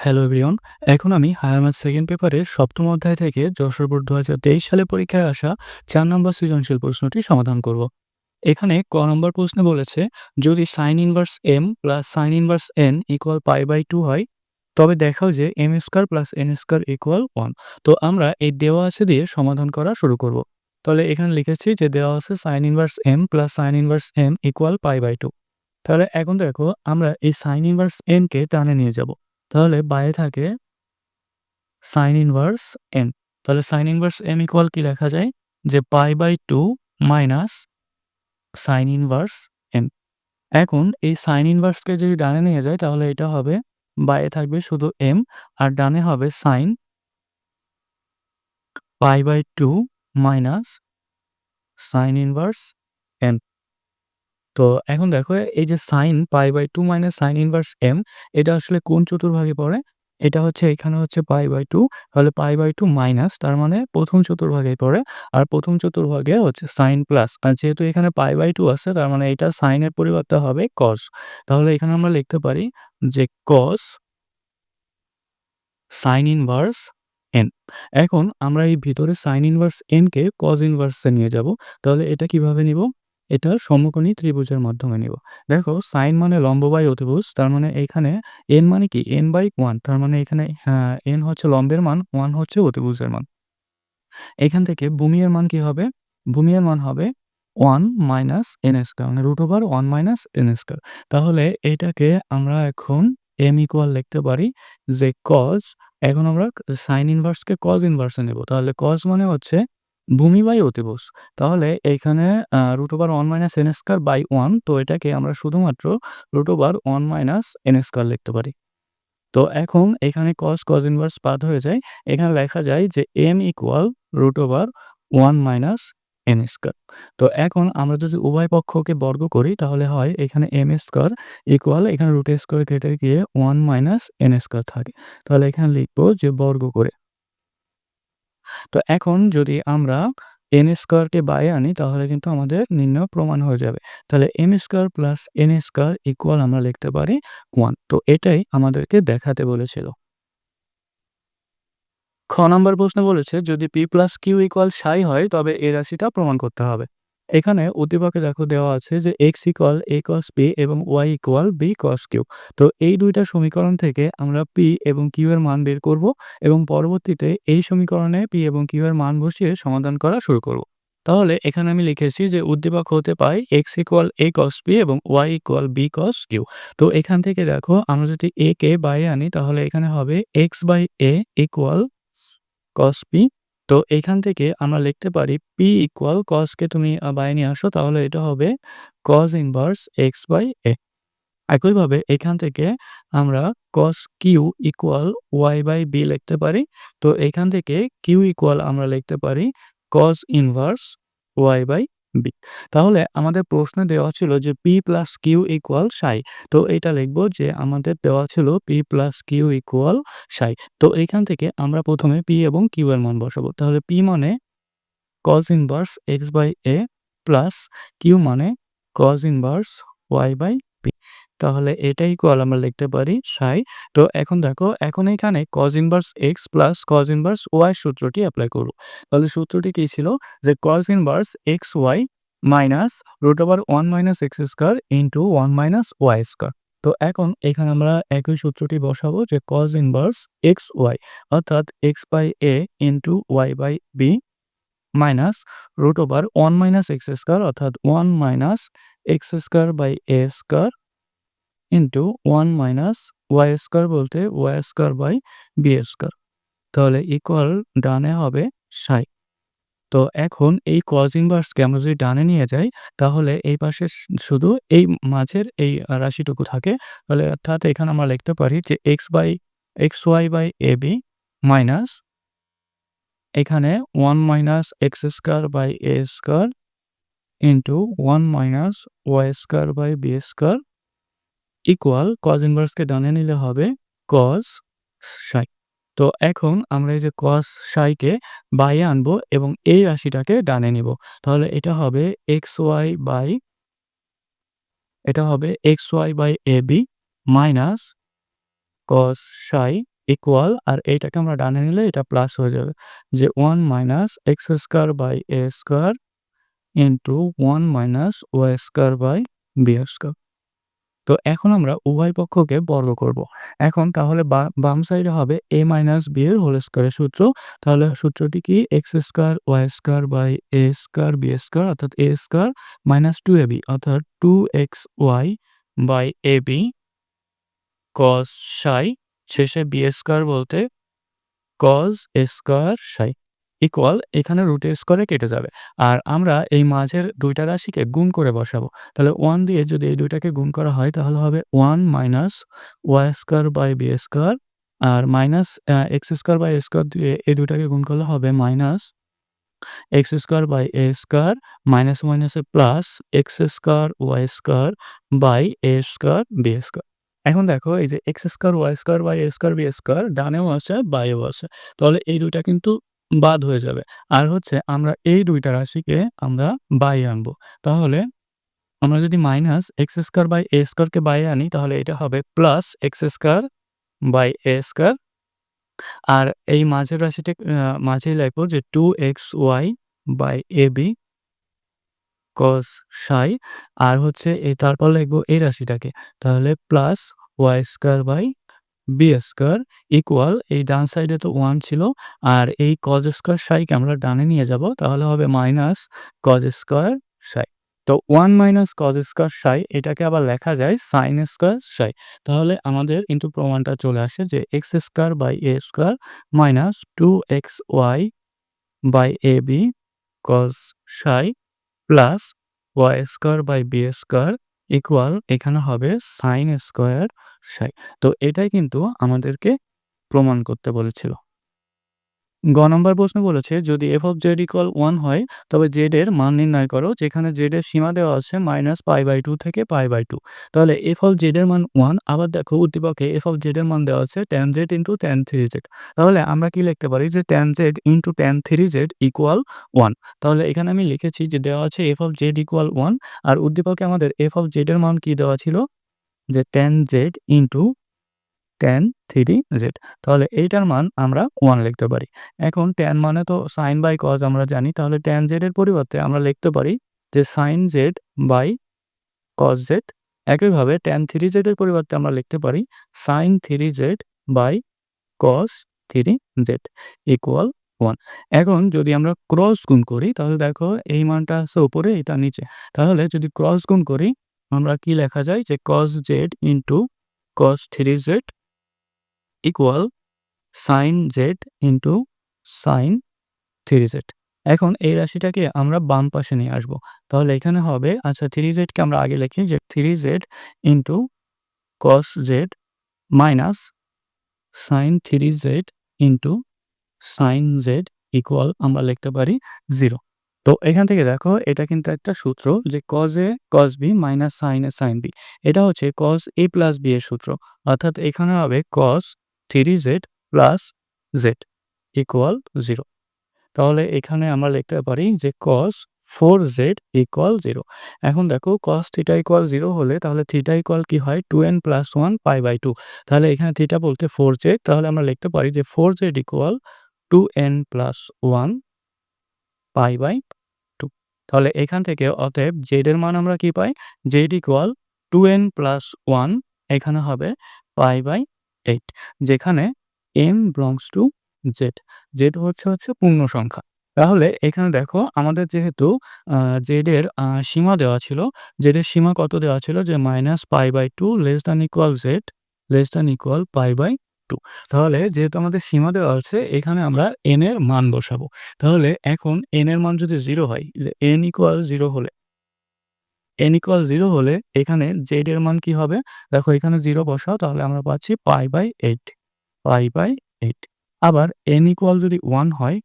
Hello everyone. এখন আমি higher math second পেপারের সপ্তম অধ্যায় থেকে যশোর বোর্ড ২০২৩ সালে পরীক্ষায় আসা ৪ নম্বর সৃজনশীল প্রশ্নটি সমাধান করব। এখানে ক নম্বর প্রশ্নে বলেছে, যদি sine inverse m plus sine inverse n equal পাই/2 হয়, তবে দেখাও যে m square plus n square equal 1। তো আমরা এই দেওয়া আছে দিয়ে সমাধান করা শুরু করব। তাহলে এখানে লিখেছি যে দেওয়া আছে sine inverse m plus sine inverse n equal পাই/2। তাহলে এখন দেখো আমরা এই সাইন ইনভার্স এন কে টানে নিয়ে যাব। তাহলে বাইরে থাকে সাইন ইনভার্স এন। তাহলে সাইন ইনভার্স এম ইকুয়াল কি লেখা যায়? যে পাই/2 মাইনাস সাইন ইনভার্স এম। এখন এই সাইন ইনভার্সকে যদি ডানে নিয়ে যাই তাহলে এটা হবে, বাইরে থাকবে শুধু এম আর ডানে হবে সাইন পাই/2 মাইনাস সাইন ইনভার্স এন। তো এখন দেখো এই যে সাইন পাই/2 মাইনাস সাইন ইনভার্স এম, এটা আসলে কোন চতুর্ভাগে পড়ে? এটা হচ্ছে এখানে হচ্ছে পাই/2, তাহলে পাই/2 মাইনাস তার মানে প্রথম চতুর্ভাগেই পড়ে। আর প্রথম চতুর্ভাগে হচ্ছে সাইন প্লাস। আর যেহেতু এখানে পাই/2 আছে তার মানে এটা সাইনের পরিবর্তে হবে কস। তাহলে এখানে আমরা লিখতে পারি যে কস সাইন ইনভার্স এন। এখন আমরা এই ভিতরে সাইন ইনভার্স এন কে কজ ইনভার্সে নিয়ে যাব। তাহলে এটা কিভাবে নিব? এটা সমকোণী ত্রিভুজের মাধ্যমে নিব। দেখো সাইন মানে লম্ব বাই অতিভুজ, তার মানে এইখানে এন মানে কি? n/1, তার মানে এখানে এন হচ্ছে লম্বের মান, 1 হচ্ছে অতিভুজের মান। এখান থেকে ভূমি এর মান কি হবে? ভূমি এর মান হবে 1 মাইনাস n স্কয়ার, মানে √1 মাইনাস n স্কয়ার। তাহলে এটাকে আমরা এখন m ইকুয়াল লিখতে পারি যে cos, এখন আমরা সাইন ইনভার্সকে cos ইনভার্সে নেব। তাহলে cos মানে হচ্ছে ভূমি বাই অতিভুজ। তাহলে এইখানে √1 মাইনাস n স্কয়ার বাই 1, তো এটাকে আমরা শুধুমাত্র √1 মাইনাস n স্কয়ার লিখতে পারি। তো এখন এখানে cos ইনভার্স বাদ হয়ে যায়। এখানে লেখা যায় যে m equal √1 minus n square. তো এখন আমরা যদি উভয় পক্ষকে বর্গ করি তাহলে হয় এখানে m স্কয়ার ইকুয়াল, এখানে রুট স্কয়ার কেটে গিয়ে 1 মাইনাস n স্কয়ার থাকে। তাহলে এখানে লিখব যে বর্গ করে। তো এখন যদি আমরা n স্কয়ারকে বাইরে আনি তাহলে কিন্তু আমাদের নির্ণয় প্রমাণ হয়ে যাবে। তাহলে m square plus n square equal আমরা লিখতে পারি 1। তো এটাই আমাদেরকে দেখাতে বলেছিল। খ নাম্বার প্রশ্নে বলেছে, যদি p প্লাস q ইকুয়াল সাই হয় তবে এই রাশিটা প্রমাণ করতে হবে। এখানে উদ্দীপকে দেখো দেওয়া আছে যে x equal a cos p এবং y equal b cos q। তো এই দুইটা সমীকরণ থেকে আমরা p এবং q এর মান বের করব এবং পরবর্তীতে এই সমীকরণে p এবং q এর মান বসিয়ে সমাধান করা শুরু করব। তাহলে এখানে আমি লিখেছি যে উদ্দীপক হতে পাই x equal a cos p এবং y equal b cos q। তো এখান থেকে দেখো আমরা যদি a কে বাইরে আনি তাহলে এখানে হবে x by a equal cos p। তো এখান থেকে আমরা লিখতে পারি p ইকুয়াল, cos কে তুমি বাইরে নিয়ে আসো তাহলে এটা হবে cos inverse x by a। একইভাবে এখান থেকে আমরা cos q equal y by b লিখতে পারি। তো এখান থেকে q ইকুয়াল আমরা লিখতে পারি cos inverse y by b। তাহলে আমাদের প্রশ্নে দেওয়া ছিল যে p প্লাস q ইকুয়াল সাই। তো এটা লিখব যে আমাদের দেওয়া ছিল p প্লাস q ইকুয়াল সাই। তো এইখান থেকে আমরা প্রথমে p এবং q এর মান বসাবো। তাহলে p মানে cos inverse x by a plus q মানে cos inverse y by b। তাহলে এটা ইকুয়াল আমরা লিখতে পারি সাই। তো এখন দেখো, এখন এখানে cos inverse x plus cos inverse y সূত্রটি এপ্লাই করব। তাহলে সূত্রটি কি ছিল? যে cos inverse xy minus √1 minus x square into 1 minus y square. তো এখন এখানে আমরা একই সূত্রটি বসাবো যে cos ইনভার্স xy অর্থাৎ x by a into y by b minus √1 minus x square অর্থাৎ 1 minus x square by a square into 1 minus y square বলতে y square by b square. তাহলে ইকুয়াল ডানে হবে সাই। তো এখন এই cos ইনভার্সকে আমরা যদি ডানে নিয়ে যাই তাহলে এই পাশে শুধু এই মাঝের এই রাশিটুকু থাকে। তাহলে অর্থাৎ এখানে আমরা লিখতে পারি যে xy বাই ab মাইনাস এখানে 1 minus x square by a square into 1 minus y square by b square equal cos ইনভার্সকে ডানে নিলে হবে cos psi। তো এখন আমরা এই যে cos psi কে বাইরে আনবো এবং এই রাশিটাকে ডানে নিব। তাহলে এটা হবে xy by ab minus cos psi equal আর এইটাকে আমরা ডানে নিলে এটা প্লাস হয়ে যাবে যে 1 minus x square by a square into 1 minus y square by b square. তো এখন আমরা উভয় পক্ষকে বর্গ করব। এখন তাহলে বাম সাইডে হবে a মাইনাস b এর হোল স্কয়ারের সূত্র। তাহলে সূত্রটি কি? x square y square by a square b square অর্থাৎ a স্কয়ার মাইনাস 2ab অর্থাৎ 2xy by ab cos psi শেষে b স্কয়ার বলতে cos a square psi equal এখানে রুট a স্কয়ারে কেটে যাবে। আর আমরা এই মাঝের দুইটা রাশিকে গুণ করে বসাবো। তাহলে 1 দিয়ে যদি এই দুইটাকে গুণ করা হয় তাহলে হবে 1 minus y square by b square আর minus x square by a square দিয়ে এই দুইটাকে গুণ করলে হবে minus x square by a square minus মাইনাসে plus x square y square by a square b square. এখন দেখো এই যে x square y square by a square b square ডানেও আছে বাইরেও আছে। তাহলে এই দুইটা কিন্তু বাদ হয়ে যাবে। আর হচ্ছে আমরা এই দুইটা রাশিকে আমরা বাইরে আনবো। তাহলে আমরা যদি minus x square by a স্কয়ারকে বাইরে আনি তাহলে এটা হবে plus x square by a square. আর এই মাঝের রাশিটা মাঝেই লিখবো যে 2xy by ab cos psi আর হচ্ছে তারপর লিখবো এই রাশিটাকে। তাহলে plus y square by b square equal এই ডান সাইডে তো 1 ছিল আর এই cos স্কয়ার psi কে আমরা ডানে নিয়ে যাব তাহলে হবে মাইনাস cos স্কয়ার psi। তো 1 মাইনাস cos স্কয়ার psi এটাকে আবার লেখা যায় sin স্কয়ার psi। তাহলে আমাদের কিন্তু প্রমাণটা চলে আসে যে x square by a square minus 2xy by ab cos psi plus y square by b square equal এখানে হবে সাইন স্কয়ার psi। তো এটাই কিন্তু আমাদেরকে প্রমাণ করতে বলেছিল। গ নম্বর প্রশ্ন বলেছে যদি f of z equal 1 হয় তবে z এর মান নির্ণয় করো যেখানে z এর সীমা দেওয়া আছে -π/2 থেকে π/2। তাহলে f of z এর মান 1 আবার দেখো উদ্দীপকে f of z এর মান দেওয়া আছে tan z into tan 3z। তাহলে আমরা কি লিখতে পারি যে tan z into tan 3z equal 1। তাহলে এখানে আমি লিখেছি যে দেওয়া আছে f of z equal 1 আর উদ্দীপকে আমাদের f of z এর মান কি দেওয়া ছিল যে tan z into tan 3z। তাহলে এইটার মান আমরা 1 লিখতে পারি। এখন tan মানে তো sin বাই cos আমরা জানি। তাহলে tan z এর পরিবর্তে আমরা লিখতে পারি যে sin z by cos z। একইভাবে tan 3z এর পরিবর্তে আমরা লিখতে পারি sin 3z by cos 3z equal 1। এখন যদি আমরা ক্রস গুণ করি তাহলে দেখো এই মানটা আছে উপরে এটা নিচে। তাহলে যদি ক্রস গুণ করি আমরা কি লেখা যায় যে cos z into cos 3z equal sin z into sin 3z। এখন এই রাশিটাকে আমরা বাম পাশে নিয়ে আসব। তাহলে এখানে হবে আচ্ছা 3z কে আমরা আগে লিখি যে 3z into cos z minus sin 3z into sin z equal আমরা লিখতে পারি 0। তো এখান থেকে দেখো এটা কিন্তু একটা সূত্র যে cos a cos b minus sin a sin b। এটা হচ্ছে cos a প্লাস b এর সূত্র। অর্থাৎ এখানে হবে cos 3z plus z equal 0। তাহলে এখানে আমরা লিখতে পারি যে cos 4z ইকুয়াল 0। এখন দেখো cos θ ইকুয়াল 0 হলে তাহলে θ ইকুয়াল কি হয় 2n প্লাস 1 π/2। তাহলে এখানে θ বলতে 4z তাহলে আমরা লিখতে পারি যে 4z ইকুয়াল 2n প্লাস 1 π/2। তাহলে এখান থেকে অতএব z এর মান আমরা কি পাই z ইকুয়াল 2n প্লাস 1 এখানে হবে π/8 যেখানে n belongs to z। z হচ্ছে পূর্ণ সংখ্যা। তাহলে এখানে দেখো আমাদের যেহেতু z এর সীমা দেওয়া ছিল, z এর সীমা কত দেওয়া ছিল যে -π/2 less than equal z less than equal π/2। তাহলে যেহেতু আমাদের সীমা দেওয়া আছে এখানে আমরা n এর মান বসাবো। তাহলে এখন n এর মান যদি 0 হয় যে n ইকুয়াল 0 হলে এখানে z এর মান কি হবে? দেখো এখানে 0 বসাও তাহলে আমরা পাচ্ছি π/8 আবার n ইকুয়াল যদি 1 হয়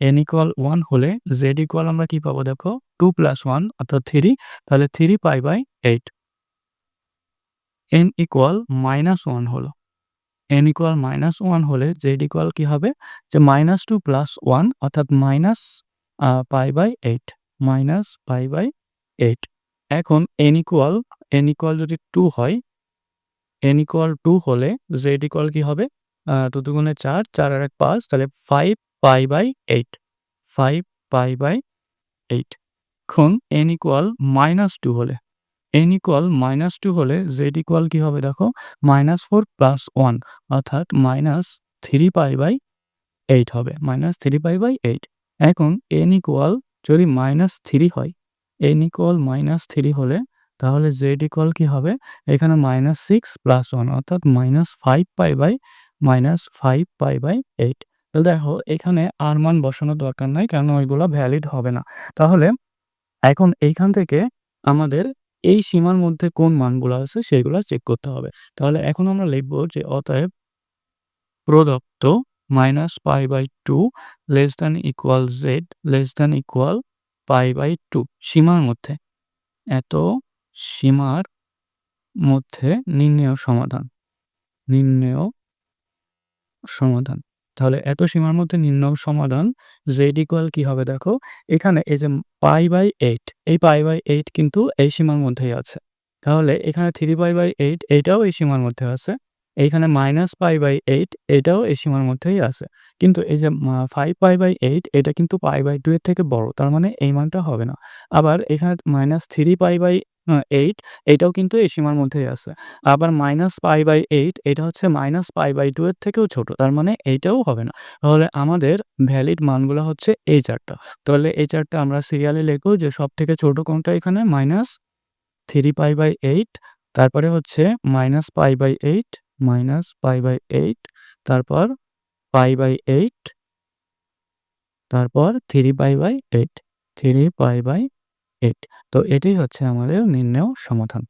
n ইকুয়াল 1 হলে z ইকুয়াল আমরা কি পাবো দেখো 2 প্লাস 1 অর্থাৎ 3 তাহলে 3 π/8। n ইকুয়াল -1 হলো n ইকুয়াল -1 হলে z ইকুয়াল কি হবে যে -2 প্লাস 1 অর্থাৎ π/8 π/8। এখন n ইকুয়াল যদি 2 হয় n ইকুয়াল 2 হলে z ইকুয়াল কি হবে 2 দুগুণে 4, 4 আর 1 5 তাহলে 5 পাই বাই 8, 5 পাই বাই 8। এখন n ইকুয়াল -2 হলে n=-2 হলে z ইকুয়াল কি হবে দেখো? -4 প্লাস 1 অর্থাৎ -3 পাই বাই 8 হবে। -3 পাই বাই 8। এখন n ইকুয়াল যদি -3 হয়, n ইকুয়াল -3 হলে তাহলে z ইকুয়াল কি হবে? এখানে -6 প্লাস 1 অর্থাৎ -5 পাই বাই -5 পাই বাই 8। তাহলে দেখো এখানে আর মান বসানোর দরকার নাই কারণ ওইগুলা ভ্যালিড হবে না। তাহলে এখন এইখান থেকে আমাদের এই সীমার মধ্যে কোন মানগুলো আছে সেগুলা চেক করতে হবে। তাহলে এখন আমরা লিখব যে অতএব প্রদত্ত -π/2 <= z <= π/2 সীমার মধ্যে এত সীমার মধ্যে নির্ণেয় সমাধান, নির্ণেয় সমাধান। তাহলে এত সীমার মধ্যে নির্ণেয় সমাধান z ইকুয়াল কি হবে দেখো? এখানে এই যে π/8 এই π/8 কিন্তু এই সীমার মধ্যেই আছে। তাহলে এখানে 3π/8 এটাও এই সীমার মধ্যে আছে। এইখানে -π/8 এটাও এই সীমার মধ্যেই আছে। কিন্তু এই যে 5π/8 এটা কিন্তু π/2 এর থেকে বড়। তার মানে এই মানটা হবে না। আবার এখানে -3π/8 এটাও কিন্তু এই সীমার মধ্যেই আছে। আবার -π/8 এটা হচ্ছে -π/2 এর থেকেও ছোট। তার মানে এইটাও হবে না। তাহলে আমাদের ভ্যালিড মানগুলা হচ্ছে এই ৪ টা। তাহলে এই ৪ টা আমরা সিরিয়ালি লিখব যে সবথেকে ছোট কোনটা এখানে -3π/8 তারপরে হচ্ছে -π/8 -π/8 তারপর π/8 তারপর 3π/8 3π/8 তো এটাই হচ্ছে আমাদের নির্ণেয় সমাধান।